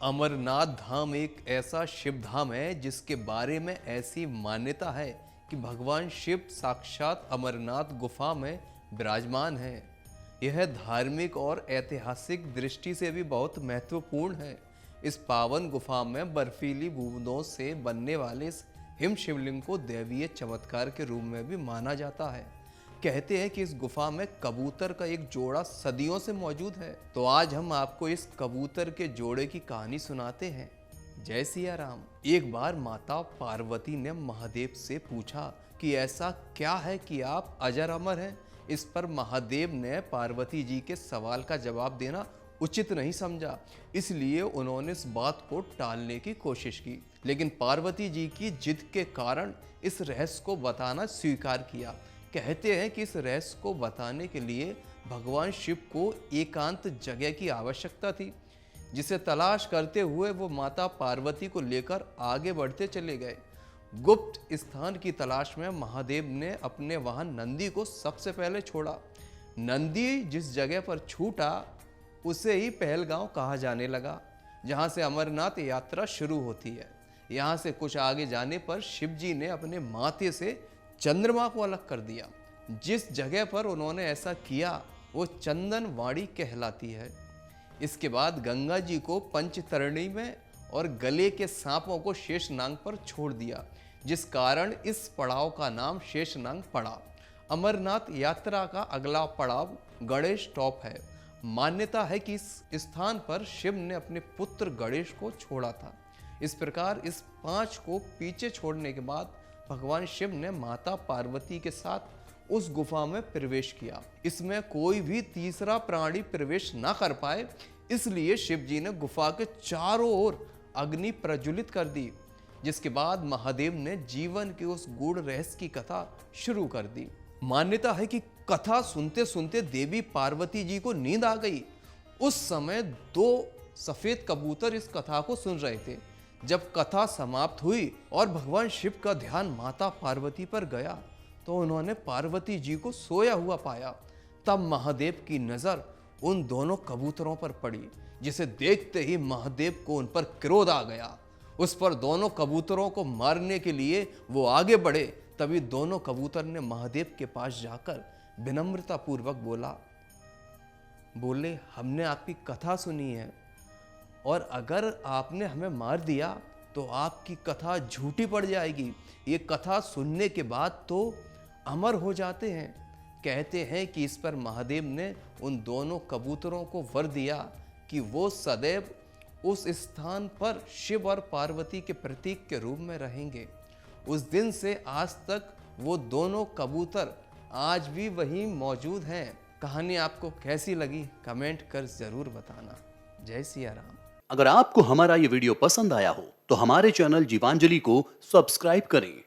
अमरनाथ धाम एक ऐसा शिव धाम है जिसके बारे में ऐसी मान्यता है कि भगवान शिव साक्षात अमरनाथ गुफा में विराजमान है। यह धार्मिक और ऐतिहासिक दृष्टि से भी बहुत महत्वपूर्ण है। इस पावन गुफा में बर्फीली बूंदों से बनने वाले इस हिम शिवलिंग को दैवीय चमत्कार के रूप में भी माना जाता है। कहते हैं कि इस गुफा में कबूतर का एक जोड़ा सदियों से मौजूद है। तो आज हम आपको इस कबूतर के जोड़े की कहानी सुनाते हैं। जय सिया राम। एक बार माता पार्वती ने महादेव से पूछा कि ऐसा क्या है कि आप अजर अमर हैं। इस पर महादेव ने पार्वती जी के सवाल का जवाब देना उचित नहीं समझा, इसलिए उन्होंने इस बात को टालने की कोशिश की। लेकिन पार्वती जी की जिद के कारण इस रहस्य को बताना स्वीकार किया। कहते हैं कि इस रहस्य को बताने के लिए भगवान शिव को एकांत जगह की आवश्यकता थी, जिसे तलाश करते हुए वो माता पार्वती को लेकर आगे बढ़ते चले गए। गुप्त स्थान की तलाश में महादेव ने अपने वाहन नंदी को सबसे पहले छोड़ा। नंदी जिस जगह पर छूटा उसे ही पहलगांव कहा जाने लगा, जहां से अमरनाथ यात्रा शुरू होती है। यहां से कुछ आगे जाने पर शिव जी ने अपने माथे से चंद्रमा को अलग कर दिया। जिस जगह पर उन्होंने ऐसा किया वो चंदनवाड़ी कहलाती है। इसके बाद गंगा जी को पंचतरणी में और गले के सांपों को शेषनाग पर छोड़ दिया, जिस कारण इस पड़ाव का नाम शेषनाग पड़ा। अमरनाथ यात्रा का अगला पड़ाव गणेश टॉप है। मान्यता है कि इस स्थान पर शिव ने अपने पुत्र गणेश को छोड़ा था। इस प्रकार इस 5 को पीछे छोड़ने के बाद भगवान शिव ने माता पार्वती के साथ उस गुफा में प्रवेश किया। इसमें कोई भी तीसरा प्राणी प्रवेश ना कर पाए, इसलिए शिव जी ने गुफा के चारों ओर अग्नि प्रज्वलित कर दी। जिसके बाद महादेव ने जीवन के उस गूढ़ रहस्य की कथा शुरू कर दी। मान्यता है कि कथा सुनते सुनते देवी पार्वती जी को नींद आ गई। उस समय 2 सफेद कबूतर इस कथा को सुन रहे थे। जब कथा समाप्त हुई और भगवान शिव का ध्यान माता पार्वती पर गया तो उन्होंने पार्वती जी को सोया हुआ पाया। तब महादेव की नजर उन दोनों कबूतरों पर पड़ी, जिसे देखते ही महादेव को उन पर क्रोध आ गया। उस पर दोनों कबूतरों को मारने के लिए वो आगे बढ़े। तभी दोनों कबूतर ने महादेव के पास जाकर विनम्रता पूर्वक बोले हमने आपकी कथा सुनी है, और अगर आपने हमें मार दिया तो आपकी कथा झूठी पड़ जाएगी। ये कथा सुनने के बाद तो अमर हो जाते हैं। कहते हैं कि इस पर महादेव ने उन दोनों कबूतरों को वर दिया कि वो सदैव उस स्थान पर शिव और पार्वती के प्रतीक के रूप में रहेंगे। उस दिन से आज तक वो दोनों कबूतर आज भी वहीं मौजूद हैं। कहानी आपको कैसी लगी कमेंट कर जरूर बताना। जय सिया राम। अगर आपको हमारा ये वीडियो पसंद आया हो तो हमारे चैनल जीवांजलि को सब्सक्राइब करें